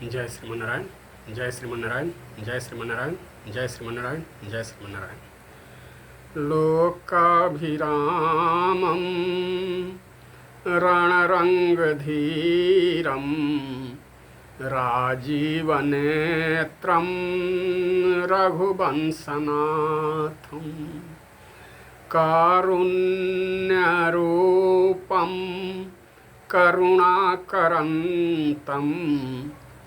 जय श्रीमन्नारायण, जय श्रीमन्नारायण, जय श्रीमन्नारायण, जय श्रीमन्नारायण, जय श्रीमन्नारायण। लोकाभिरामं रणरङ्गधीरं राजीवनेत्रं रघुवंशनाथं कारुण्यरूपं करुणाकरन्तं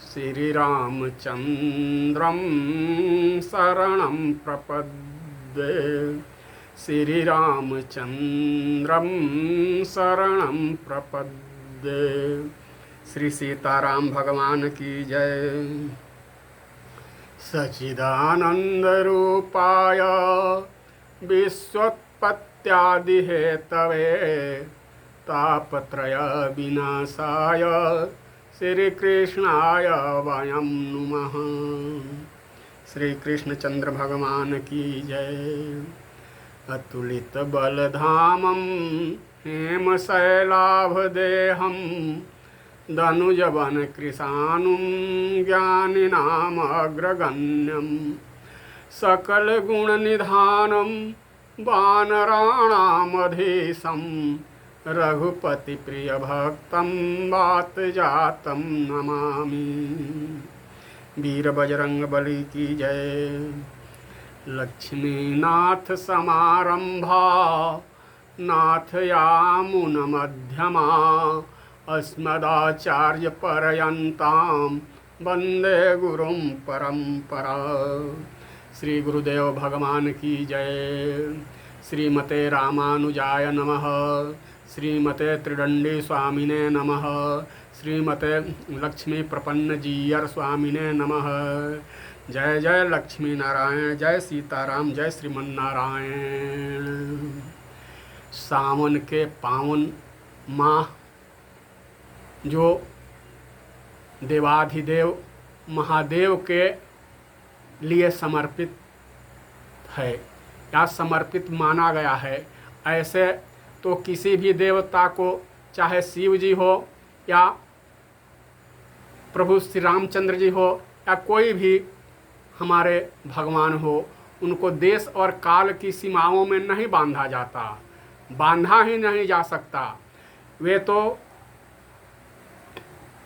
श्रीरामचन्द्रं शरणं प्रपद्ये। श्रीरामचन्द्रं शरणं प्रपद्ये। श्री सीताराम भगवान की जय। सच्चिदानन्दरूपाय विश्वोत्पत्त्यादिहेतवे तापत्रय विनाशाय श्रीकृष्णाय वयं नुमः। श्री कृष्णचंद्र भगवान की जय। अतुलित बलधामं हेमशैलाभदेहं धनुजवन कृशानुं ज्ञानिनामग्रगण्यं सकलगुणनिधानं वानराणामधीशं रघुपतिप्रियभक्तं वातजातं नमामि। वीरबजरंगबली की जय। लक्ष्मीनाथ समारंभा नाथयामुनमध्यमा अस्मदाचार्यपर्यन्तां वन्दे गुरुं परंपरा। श्री गुरुदेव भगवान की जय। श्रीमते रामानुजाय नमः। श्रीमते त्रिदंडी स्वामिने नमः। श्रीमते लक्ष्मी प्रपन्न जीयर स्वामिने नमः। जय जय लक्ष्मी नारायण, जय सीताराम, जय श्रीमन्नारायण। सावन के पावन माह जो देवाधिदेव महादेव के लिए समर्पित है या समर्पित माना गया है। ऐसे तो किसी भी देवता को, चाहे शिव जी हो या प्रभु श्री रामचंद्र जी हो या कोई भी हमारे भगवान हो, उनको देश और काल की सीमाओं में नहीं बांधा जाता, बांधा ही नहीं जा सकता। वे तो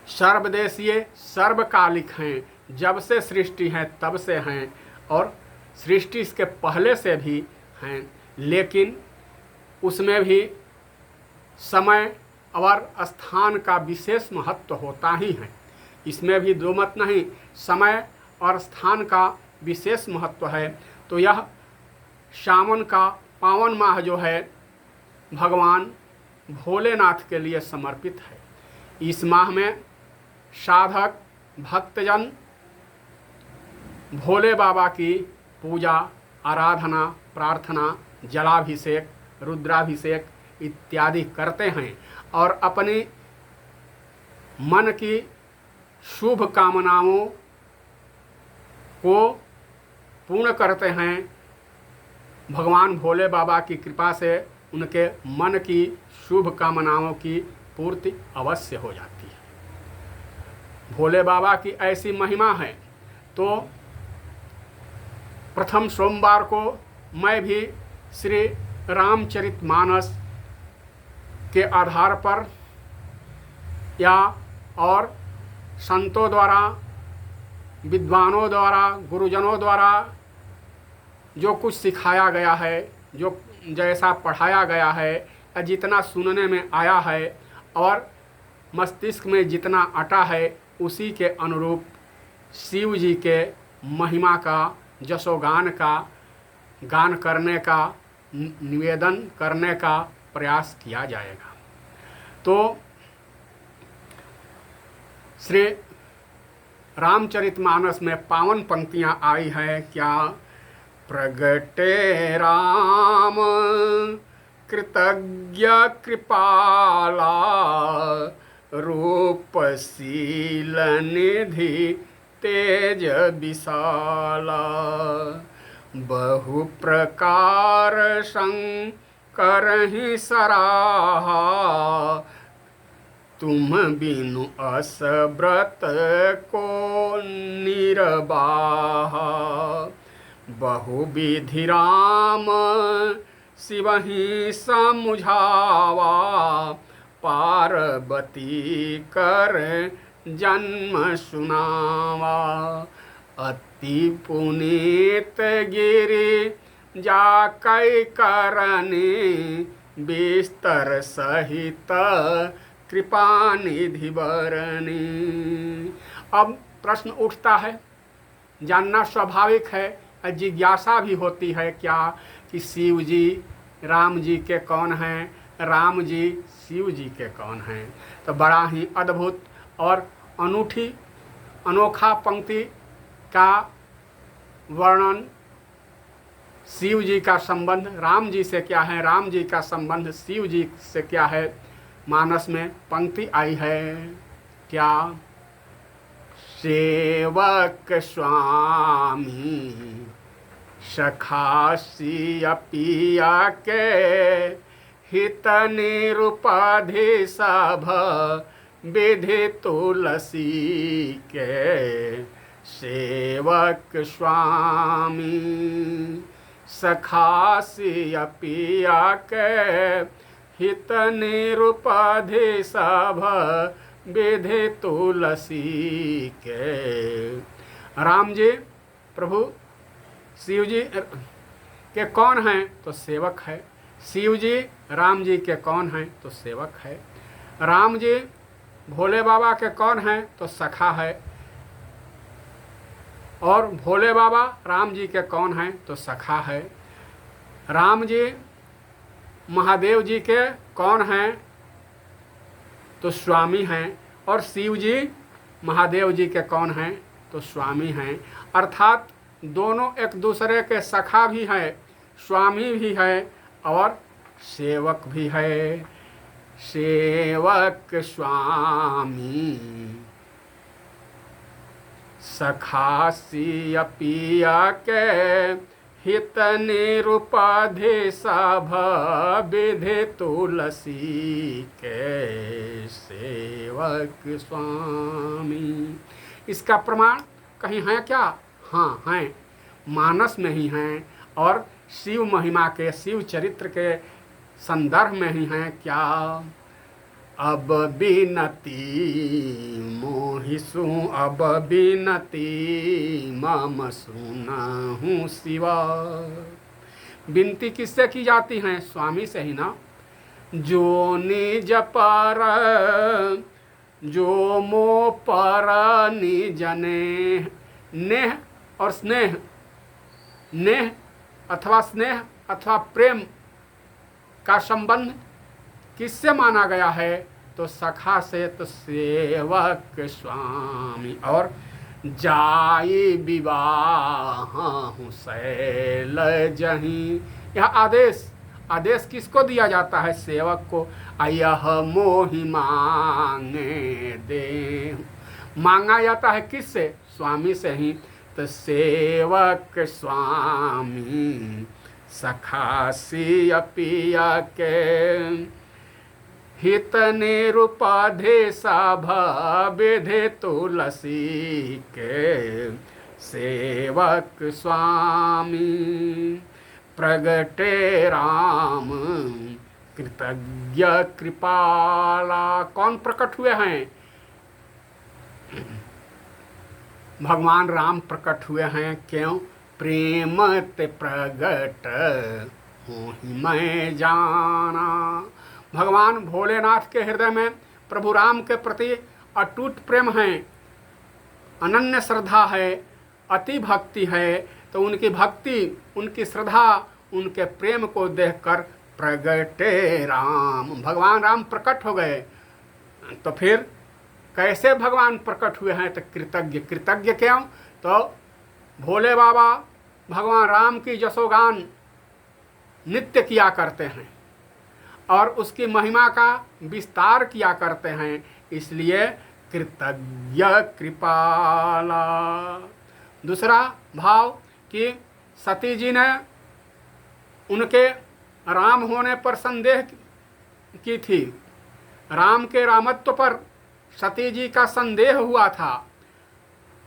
सर्वदेशीय सर्वकालिक हैं, जब से सृष्टि है तब से हैं और सृष्टि इसके पहले से भी हैं, लेकिन उसमें भी समय और स्थान का विशेष महत्व होता ही है। इसमें भी दो मत नहीं, समय और स्थान का विशेष महत्व है। तो यह सावन का पावन माह जो है भगवान भोलेनाथ के लिए समर्पित है। इस माह में साधक भक्तजन भोले बाबा की पूजा, आराधना, प्रार्थना, जलाभिषेक, रुद्राभिषेक इत्यादि करते हैं और अपनी मन की शुभ कामनाओं को पूर्ण करते हैं। भगवान भोले बाबा की कृपा से उनके मन की शुभ कामनाओं की पूर्ति अवश्य हो जाती है। भोले बाबा की ऐसी महिमा है। तो प्रथम सोमवार को मैं भी श्री रामचरितमानस के आधार पर या और संतों द्वारा, विद्वानों द्वारा, गुरुजनों द्वारा जो कुछ सिखाया गया है, जो जैसा पढ़ाया गया है या जितना सुनने में आया है और मस्तिष्क में जितना अटा है, उसी के अनुरूप शिव जी के महिमा का, जसोगान का गान करने का, निवेदन करने का प्रयास किया जाएगा। तो श्री रामचरितमानस में पावन पंक्तियां आई हैं क्या? प्रगटे राम कृतज्ञ कृपाला रूपशील निधि तेज विशाला बहु प्रकार संग करहि सराहा तुम बिनु अस व्रत को निर्वाह, बहुविधि राम शिवहि समुझावा, पार्वती कर जन्म सुनावा। अति पुनीत गिरि जाकै करनी, बिस्तर सहित कृपा निधि बरनी। अब प्रश्न उठता है, जानना स्वाभाविक है, जिज्ञासा भी होती है क्या कि शिव जी राम जी के कौन हैं, राम जी शिव जी के कौन हैं। तो बड़ा ही अद्भुत और अनोखा पंक्ति का वर्णन, शिव जी का संबंध राम जी से क्या है, राम जी का संबंध शिव जी से क्या है, मानस में पंक्ति आई है क्या। सेवक स्वामी सखा सिया पिया के, हित निरुपाधि सभ विधि तुलसी के। सेवक स्वामी सखा सिया पिया के, हित निरुपाधि सभ विधि तुलसी के। राम जी प्रभु शिव जी के कौन हैं तो सेवक है, शिव जी राम जी के कौन हैं तो सेवक है। राम जी भोले बाबा के कौन हैं तो सखा है, और भोले बाबा राम जी के कौन हैं तो सखा है। राम जी महादेव जी के कौन हैं तो स्वामी हैं, और शिव जी महादेव जी के कौन हैं तो स्वामी हैं। अर्थात दोनों एक दूसरे के सखा भी हैं, स्वामी भी है और सेवक भी है। सेवक स्वामी सखा सिया पिया के, हित निरुपाधि सभ विधि तुलसी के। सेवक स्वामी, इसका प्रमाण कहीं है क्या? हाँ हैं, मानस में ही हैं और शिव महिमा के, शिव चरित्र के संदर्भ में ही हैं क्या। अब बिनती मोहिसु, अब बिनती मम सुनहु शिवा। विनती किससे की जाती है? स्वामी से ही ना। जो निज पर जो मो पर निज नेह, नेह और स्नेह, नेह अथवा स्नेह अथवा प्रेम का संबंध किससे माना गया है तो सखा से, तो सेवक स्वामी। और जाई विवाह शैल जहीं, यह आदेश किसको दिया जाता है? सेवक को। यह मोहि मांगे दे, मांगा जाता है किससे? स्वामी से ही। तो सेवक स्वामी सखा सिया पिया के, हित निरुपाधि सभ विधि तुलसी के। सेवक स्वामी प्रगटे राम कृतज्ञ कृपाला। कौन प्रकट हुए हैं? भगवान राम प्रकट हुए हैं। क्यों? प्रेम ते प्रगट होहि मैं जाना। भगवान भोलेनाथ के हृदय में प्रभु राम के प्रति अटूट प्रेम है, अनन्य श्रद्धा है, अति भक्ति है। तो उनकी भक्ति, उनकी श्रद्धा, उनके प्रेम को देखकर प्रगटे राम, भगवान राम प्रकट हो गए। तो फिर कैसे भगवान प्रकट हुए हैं? तो कृतज्ञ क्यों? तो भोले बाबा भगवान राम की जसोगान नित्य किया करते हैं और उसकी महिमा का विस्तार किया करते हैं, इसलिए कृतज्ञ कृपाला। दूसरा भाव कि सती जी ने उनके राम होने पर संदेह की थी, राम के रामत्व पर सती जी का संदेह हुआ था,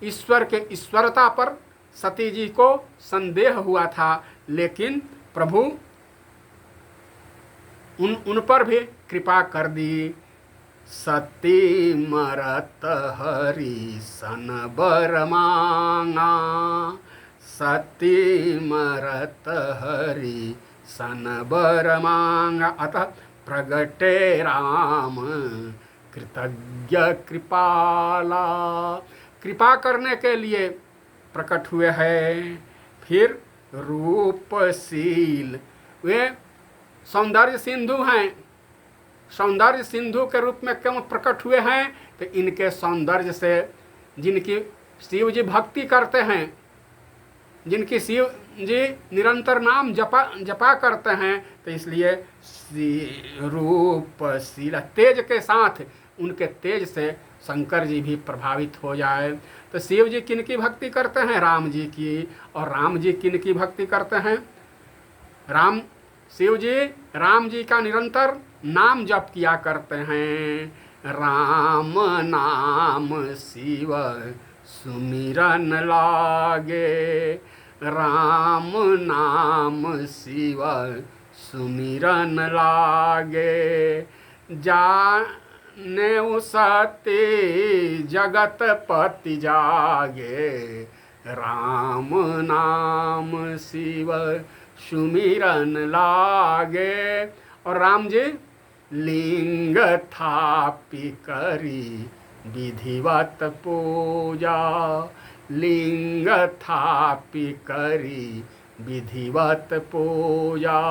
ईश्वर के ईश्वरता पर सती जी को संदेह हुआ था, लेकिन प्रभु उन पर भी कृपा कर दी। सती मरत हरि सन बर मांगा, सती मरत हरि सन बर मांगा। अतः प्रगटे राम कृतज्ञ कृपाला, कृपा करने के लिए प्रकट हुए हैं। फिर रूपशील, वे सौंदर्य सिंधु हैं। सौंदर्य सिंधु के रूप में क्यों प्रकट हुए हैं? तो इनके सौंदर्य से जिनकी शिव जी भक्ति करते हैं, जिनकी शिव जी निरंतर नाम जपा करते हैं, तो इसलिए रूपशील, तेज के साथ, उनके तेज से शंकर जी भी प्रभावित हो जाए। तो शिव जी किन की भक्ति करते हैं? राम जी की। और राम जी किन की भक्ति करते हैं? शिव जी राम जी का निरंतर नाम जप किया करते हैं। राम नाम शिव सुमिरन लागे, राम नाम शिव सुमिरन लागे। जाने सती जगत पति जागे, राम नाम शिव सुमिरन लागे। और राम जी लिंग थापी करी विधिवत पूजा, लिंग थापी करी विधिवत पूजा।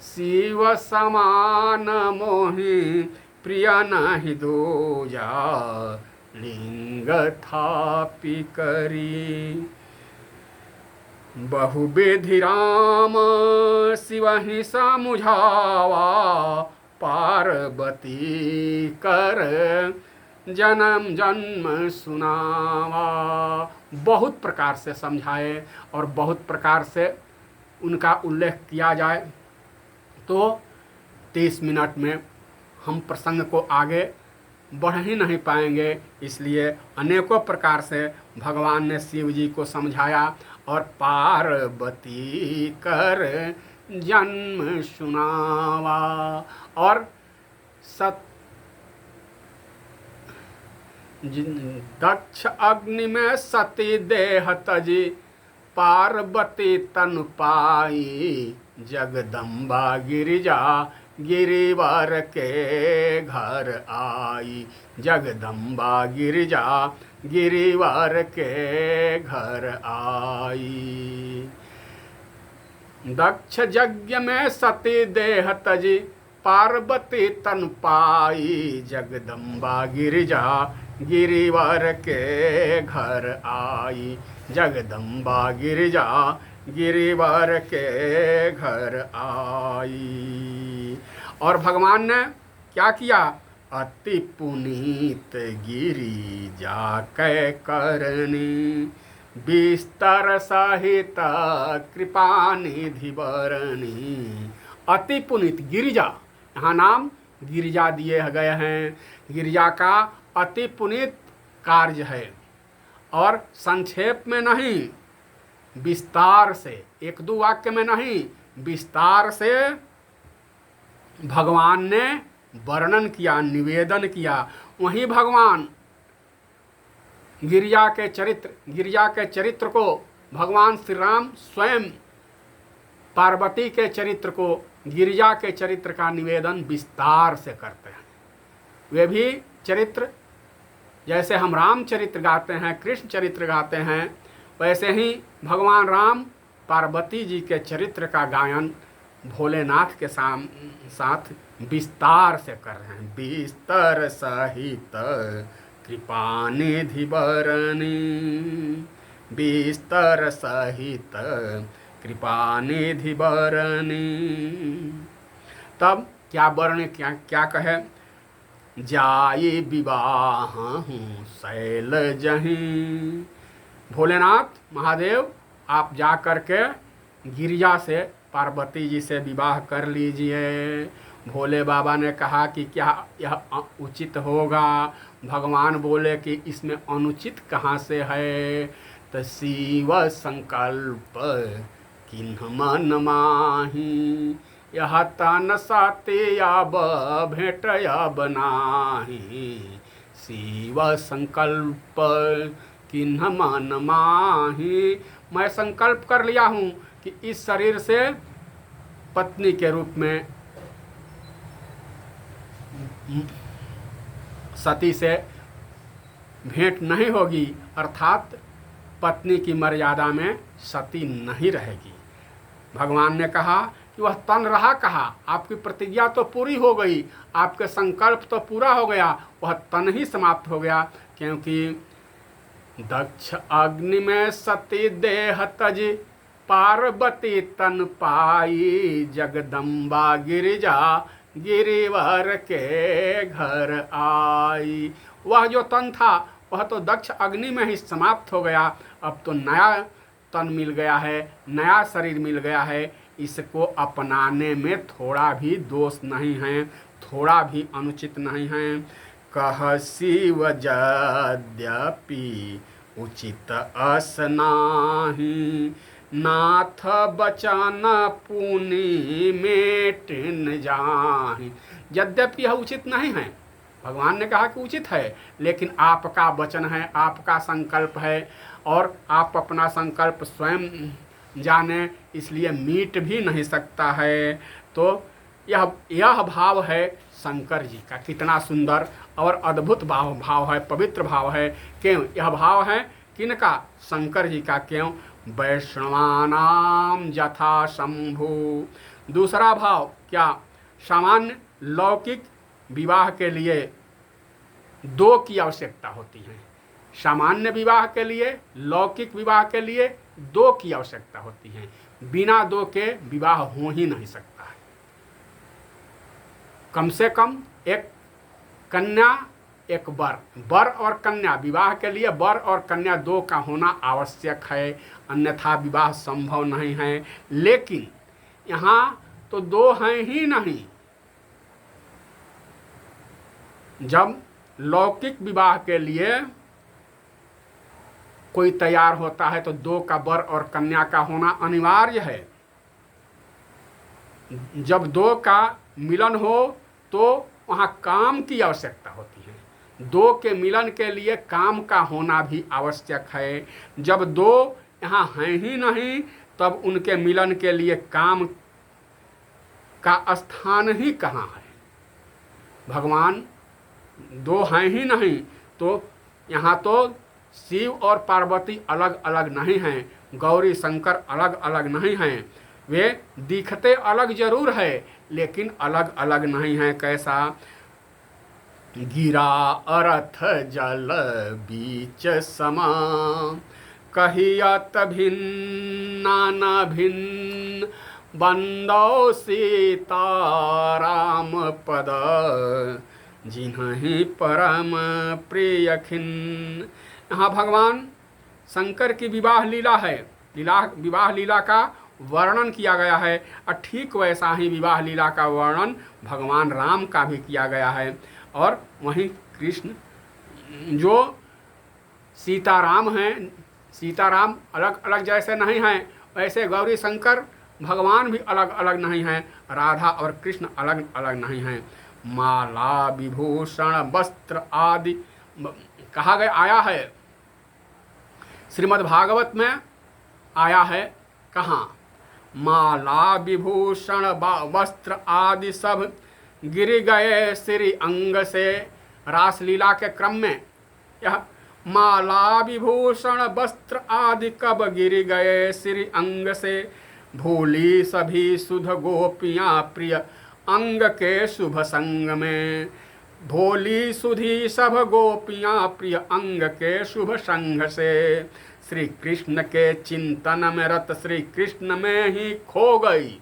शिव समान मोहि प्रिय नहीं दूजा, लिंग थापी करी। बहुविधि राम शिवहि समुझावा, पार्वती कर जन्म जन्म सुनावा। बहुत प्रकार से समझाए और बहुत प्रकार से उनका उल्लेख किया जाए तो 30 मिनट में हम प्रसंग को आगे बढ़ ही नहीं पाएंगे। इसलिए अनेकों प्रकार से भगवान ने शिव जी को समझाया। और पार्वती कर जन्म सुनावा, और दक्ष अग्नि में सती देह तजी, पार्वती तन पाई जगदम्बा गिरिजा गिरिवर के घर आई, जगदम्बा गिरिजा गिरिवर के घर आई। दक्ष यज्ञ में सती देह तजी, पार्वती तन पाई जगदम्बा गिरिजा गिरिवर के घर आई, जगदम्बा गिरिजा गिरिवर के घर आई। और भगवान ने क्या किया? अति पुनीत गिरिजा कै करनी, बिस्तर सहित कृपा निधि बरनी। अति पुनीत गिरिजा, यहाँ नाम गिरिजा दिए गए हैं। गिरिजा का अति पुनीत कार्य है, और संक्षेप में नहीं, विस्तार से, एक दो वाक्य में नहीं, विस्तार से भगवान ने वर्णन किया, निवेदन किया। वहीं भगवान गिरिजा के चरित्र को भगवान श्री राम स्वयं पार्वती के चरित्र को, गिरिजा के चरित्र का निवेदन विस्तार से करते हैं। वे भी चरित्र, जैसे हम राम चरित्र गाते हैं, कृष्ण चरित्र गाते हैं, वैसे ही भगवान राम पार्वती जी के चरित्र का गायन भोलेनाथ के साथ विस्तार से कर रहे हैं। बिस्तर सहित कृपा निधि बरनी, बिस्तर सहित कृपा निधि बरनी। तब क्या वर्ण, क्या कहे? जाई विवाह हूँ शैल जहीं, भोलेनाथ महादेव आप जा कर के गिरिजा से, पार्वती जी से विवाह कर लीजिए। भोले बाबा ने कहा कि क्या यह उचित होगा? भगवान बोले कि इसमें अनुचित कहाँ से है? तो शिव संकल्प किन्ह मन माही, यह तन सत्य अब भेंट अब नाही। शिव संकल्प किन्ह मन माही, मैं संकल्प कर लिया हूँ कि इस शरीर से पत्नी के रूप में सती से भेंट नहीं होगी, अर्थात पत्नी की मर्यादा में सती नहीं रहेगी। भगवान ने कहा कि वह तन रहा कहाँ? आपकी प्रतिज्ञा तो पूरी हो गई, आपके संकल्प तो पूरा हो गया, वह तन ही समाप्त हो गया। क्योंकि दक्ष अग्नि में सती देह तज, पार्वती तन पाई, जगदम्बा गिरिजा गिरिवर के घर आई। वह जो तन था वह तो दक्ष अग्नि में ही समाप्त हो गया। अब तो नया तन मिल गया है, नया शरीर मिल गया है। इसको अपनाने में थोड़ा भी दोष नहीं है, थोड़ा भी अनुचित नहीं है। कह शिव यद्यपि उचित अस नाही, नाथ बचन पुनि मेट न जाहि। यद्यपि यह उचित नहीं है, भगवान ने कहा कि उचित है, लेकिन आपका वचन है, आपका संकल्प है, और आप अपना संकल्प स्वयं जाने, इसलिए मीट भी नहीं सकता है। तो यह भाव है शंकर जी का। कितना सुंदर और अद्भुत भाव है, पवित्र भाव है। क्यों यह भाव है? किनका? शंकर जी का। क्यों? वैष्णवानाम यथा शंभु। दूसरा भाव क्या? सामान्य लौकिक विवाह के लिए दो की आवश्यकता होती है। सामान्य विवाह के लिए, लौकिक विवाह के लिए दो की आवश्यकता होती है। बिना दो के विवाह हो ही नहीं सकता है। कम से कम एक कन्या एक वर, वर और कन्या, विवाह के लिए वर और कन्या दो का होना आवश्यक है, अन्यथा विवाह संभव नहीं है। लेकिन यहाँ तो दो हैं ही नहीं। जब लौकिक विवाह के लिए कोई तैयार होता है तो दो का वर और कन्या का होना अनिवार्य है। जब दो का मिलन हो तो वहाँ काम की आवश्यकता होती है। दो के मिलन के लिए काम का होना भी आवश्यक है। जब दो यहाँ हैं ही नहीं, तब उनके मिलन के लिए काम का स्थान ही कहाँ है? भगवान दो हैं ही नहीं, तो यहाँ तो शिव और पार्वती अलग अलग नहीं हैं, गौरी शंकर अलग अलग नहीं हैं। वे दिखते अलग जरूर है, लेकिन अलग अलग नहीं हैं। कैसा? गिरा अर्थ जल बीच समा, कहियत भिन्ना न भिन्न, बंदो सीता राम पद, जिन्हि परम प्रिय खिन्न। यहाँ भगवान शंकर की विवाह लीला है, विवाह लीला का वर्णन किया गया है। और ठीक वैसा ही विवाह लीला का वर्णन भगवान राम का भी किया गया है। और वहीं कृष्ण जो सीताराम हैं, सीताराम अलग अलग जैसे नहीं हैं, वैसे गौरी शंकर भगवान भी अलग अलग नहीं हैं, राधा और कृष्ण अलग अलग नहीं हैं। माला विभूषण वस्त्र आदि कहा गया, आया है श्रीमद् भागवत में, आया है कहाँ? माला विभूषण वस्त्र आदि सब गिर गए श्री अंग से। रासलीला के क्रम में यह माला विभूषण वस्त्र आदि कब गिर गए श्री अंग से, भूली सभी सुध गोपियाँ प्रिय अंग के शुभ संग में। भोली सुधी सब गोपियाँ प्रिय अंग के शुभ संग से, श्री कृष्ण के चिंतन में रत श्री कृष्ण में ही खो गई।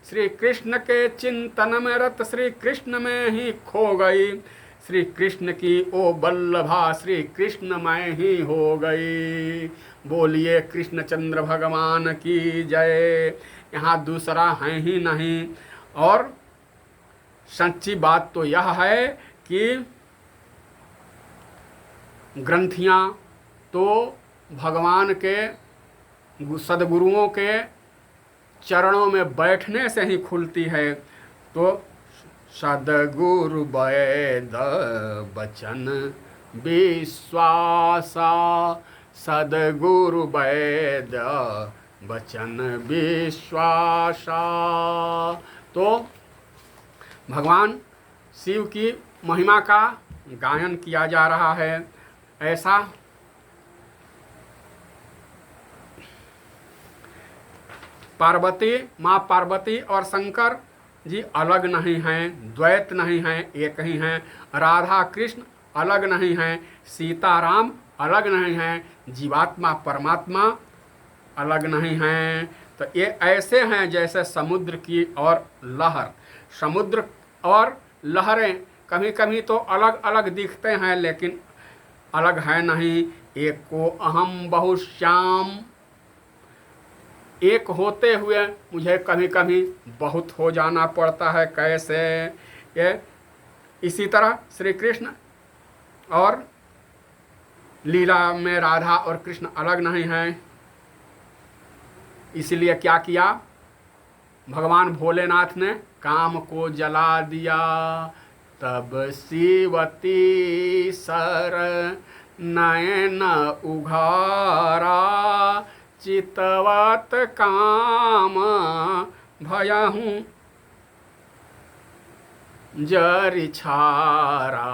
श्री कृष्ण के चिंतन में रत श्री कृष्ण में ही खो गई। श्री कृष्ण की ओ बल्लभा श्री कृष्ण में ही हो गई। बोलिए कृष्णचंद्र भगवान की जय। यहाँ दूसरा है ही नहीं। और सच्ची बात तो यह है कि ग्रंथियाँ तो भगवान के सदगुरुओं के चरणों में बैठने से ही खुलती है। तो सदगुरु वेद बचन विश्वासा, सदगुरु वेद बचन विश्वासा। तो भगवान शिव की महिमा का गायन किया जा रहा है। ऐसा माँ पार्वती और शंकर जी अलग नहीं हैं, द्वैत नहीं हैं, एक ही हैं। राधा कृष्ण अलग नहीं हैं, सीताराम अलग नहीं हैं, जीवात्मा परमात्मा अलग नहीं हैं। तो ये ऐसे हैं जैसे समुद्र की और लहर। समुद्र और लहरें कभी कभी तो अलग अलग दिखते हैं, लेकिन अलग है नहीं। एक को अहम बहुश्याम, एक होते हुए मुझे कभी कभी बहुत हो जाना पड़ता है। कैसे? ये इसी तरह श्री कृष्ण और लीला में राधा और कृष्ण अलग नहीं हैं। इसलिए क्या किया भगवान भोलेनाथ ने? काम को जला दिया। तब शिवती सर नयन उघारा, चितवत काम भयहूँ जरि छारा।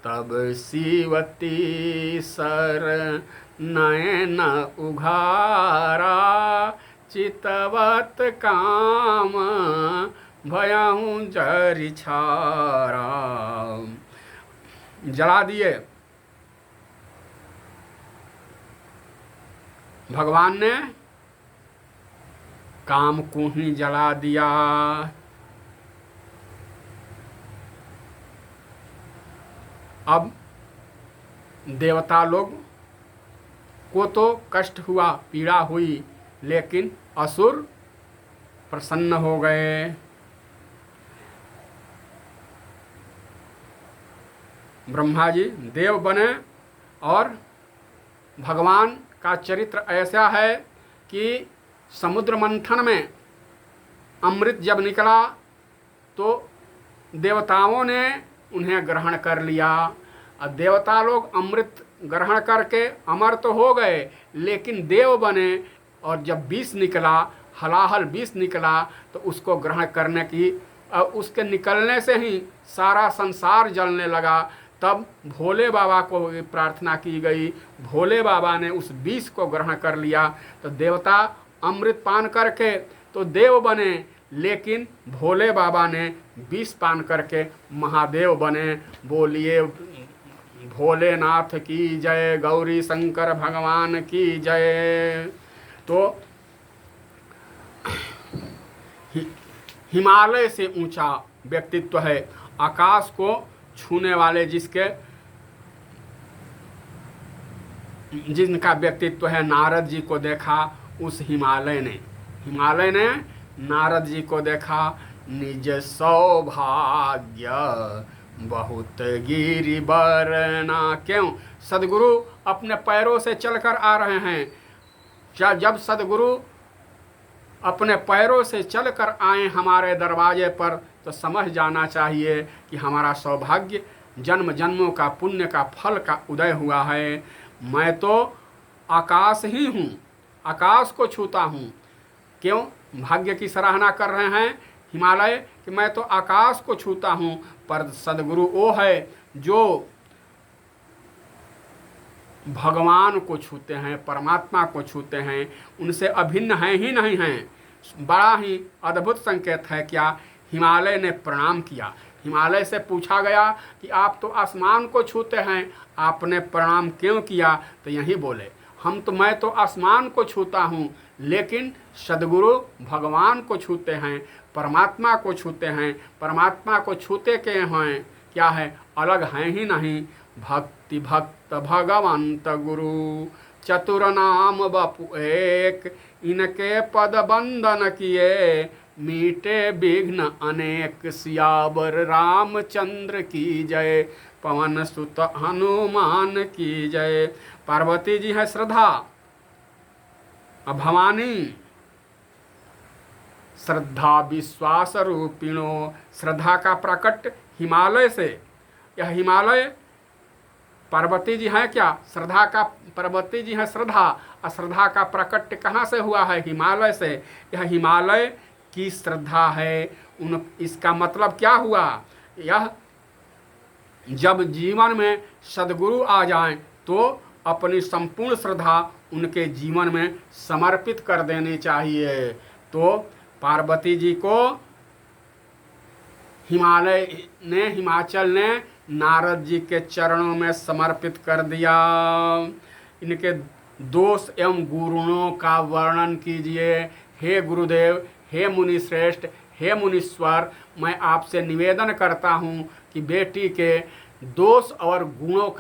तब शिवती सर नयन उघारा, चितवत काम भयहूँ जरि छारा। जला दिए भगवान ने, काम को ही जला दिया। अब देवता लोग को तो कष्ट हुआ, पीड़ा हुई, लेकिन असुर प्रसन्न हो गए। ब्रह्मा जी देव बने और भगवान का चरित्र ऐसा है कि समुद्र मंथन में अमृत जब निकला तो देवताओं ने उन्हें ग्रहण कर लिया। और देवता लोग अमृत ग्रहण करके अमर तो हो गए, लेकिन देव बने। और जब विष निकला, हलाहल विष निकला, तो उसको ग्रहण करने की, उसके निकलने से ही सारा संसार जलने लगा। तब भोले बाबा को प्रार्थना की गई, भोले बाबा ने उस विष को ग्रहण कर लिया। तो देवता अमृत पान करके तो देव बने, लेकिन भोले बाबा ने विष पान करके महादेव बने। बोलिए भोलेनाथ की जय, गौरी शंकर भगवान की जय। तो हिमालय से ऊंचा व्यक्तित्व है, आकाश को छूने वाले जिनका व्यक्तित्व है। नारद जी को देखा उस हिमालय ने नारद जी को देखा। निज सौभाग्य बहुत गिरि बरना। क्यों? सदगुरु अपने पैरों से चलकर आ रहे हैं। जब सदगुरु अपने पैरों से चलकर आए हमारे दरवाजे पर, तो समझ जाना चाहिए कि हमारा सौभाग्य, जन्म जन्मों का पुण्य का फल का उदय हुआ है। मैं तो आकाश ही हूँ, आकाश को छूता हूँ। क्यों? भाग्य की सराहना कर रहे हैं हिमालय कि मैं तो आकाश को छूता हूँ। पर सदगुरु वो है जो भगवान को छूते हैं, परमात्मा को छूते हैं, उनसे अभिन्न हैं ही नहीं हैं। बड़ा ही अद्भुत संकेत है। क्या? हिमालय ने प्रणाम किया। हिमालय से पूछा गया कि आप तो आसमान को छूते हैं, आपने प्रणाम क्यों किया? तो यही बोले, मैं तो आसमान को छूता हूँ, लेकिन सदगुरु भगवान को छूते हैं, परमात्मा को छूते हैं। परमात्मा को छूते के हैं क्या है? अलग हैं ही नहीं। भक्ति भक्त भगवंत गुरु चतुर नाम बपु एक, इनके पद बंदन किए, मीटे विघ्न अनेक, सियावर रामचंद्र की जय, पवन सुत हनुमान की जय। पार्वती जी है श्रद्धा और भवानी श्रद्धा विश्वास रूपिणो। श्रद्धा का प्रकट हिमालय से, यह हिमालय पार्वती जी हैं क्या? श्रद्धा का पार्वती जी हैं श्रद्धा, और श्रद्धा का प्रकट कहाँ से हुआ है? हिमालय से। यह हिमालय की श्रद्धा है। इसका मतलब क्या हुआ? यह जब जीवन में सद्गुरु आ जाएं तो अपनी संपूर्ण श्रद्धा उनके जीवन में समर्पित कर देनी चाहिए। तो पार्वती जी को हिमाचल ने नारद जी के चरणों में समर्पित कर दिया। इनके दोष एवं गुणों का वर्णन कीजिए। हे गुरुदेव, हे मुनि श्रेष्ठ, हे मुनीश्वर, मैं आपसे निवेदन करता हूँ कि बेटी के दोष और गुणों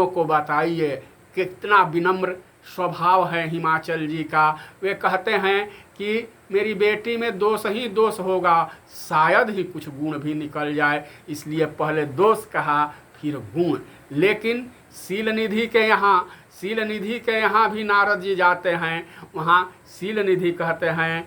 को बताइए। कितना विनम्र स्वभाव है हिमाचल जी का। वे कहते हैं कि मेरी बेटी में दोष ही दोष होगा, शायद ही कुछ गुण भी निकल जाए, इसलिए पहले दोष कहा फिर गुण। लेकिन शील निधि के यहाँ भी नारद जी जाते हैं, वहाँ शील निधि कहते हैं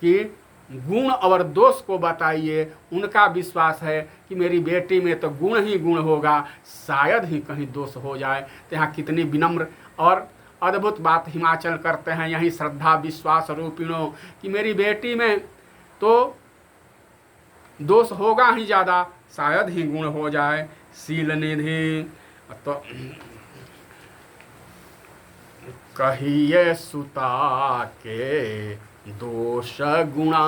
कि गुण और दोष को बताइए। उनका विश्वास है कि मेरी बेटी में तो गुण ही गुण होगा, शायद ही कहीं दोष हो जाए। तो यहाँ कितनी विनम्र और अद्भुत बात हिमाचल करते हैं। यही श्रद्धा विश्वास रूपिणों कि मेरी बेटी में तो दोष होगा ही ज़्यादा, शायद ही गुण हो जाए। शील निधि तो कहिए सुता के दोष गुणा,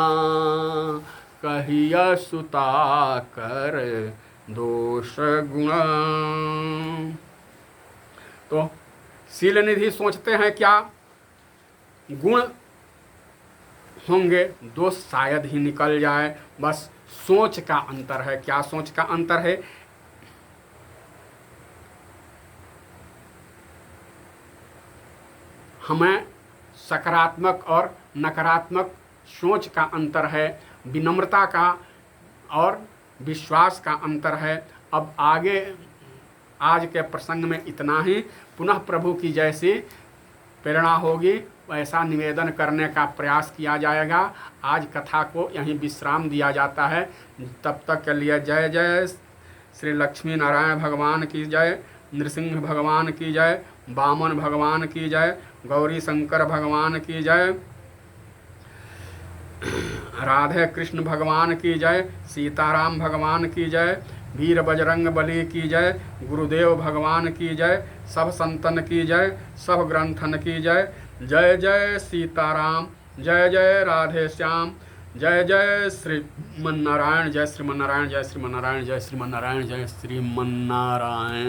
कहिए सुता कर दोष गुणा। तो शील निधि सोचते हैं क्या गुण होंगे, दोष शायद ही निकल जाए। बस सोच का अंतर है। क्या सोच का अंतर है? हमें सकारात्मक और नकारात्मक सोच का अंतर है, विनम्रता का और विश्वास का अंतर है। अब आगे आज के प्रसंग में इतना ही। पुनः प्रभु की जैसी प्रेरणा होगी वैसा निवेदन करने का प्रयास किया जाएगा। आज कथा को यहीं विश्राम दिया जाता है। तब तक के लिए जय जय श्री लक्ष्मी नारायण भगवान की जय, नृसिंह भगवान की जय, वामन भगवान की जय, गौरी शंकर भगवान की जय, राधे कृष्ण भगवान की जय, सीताराम भगवान की जय, वीर बजरंग बली की जय, गुरुदेव भगवान की जय, सब संतन की जय, सब ग्रंथन की जय। जय जय सीताराम, जय जय राधे श्याम, जय जय श्रीमन्नारायण, जय श्रीमन्नारायण, जय श्रीमन्नारायण, जय श्रीमन्नारायण, जय श्रीमन्नारायण।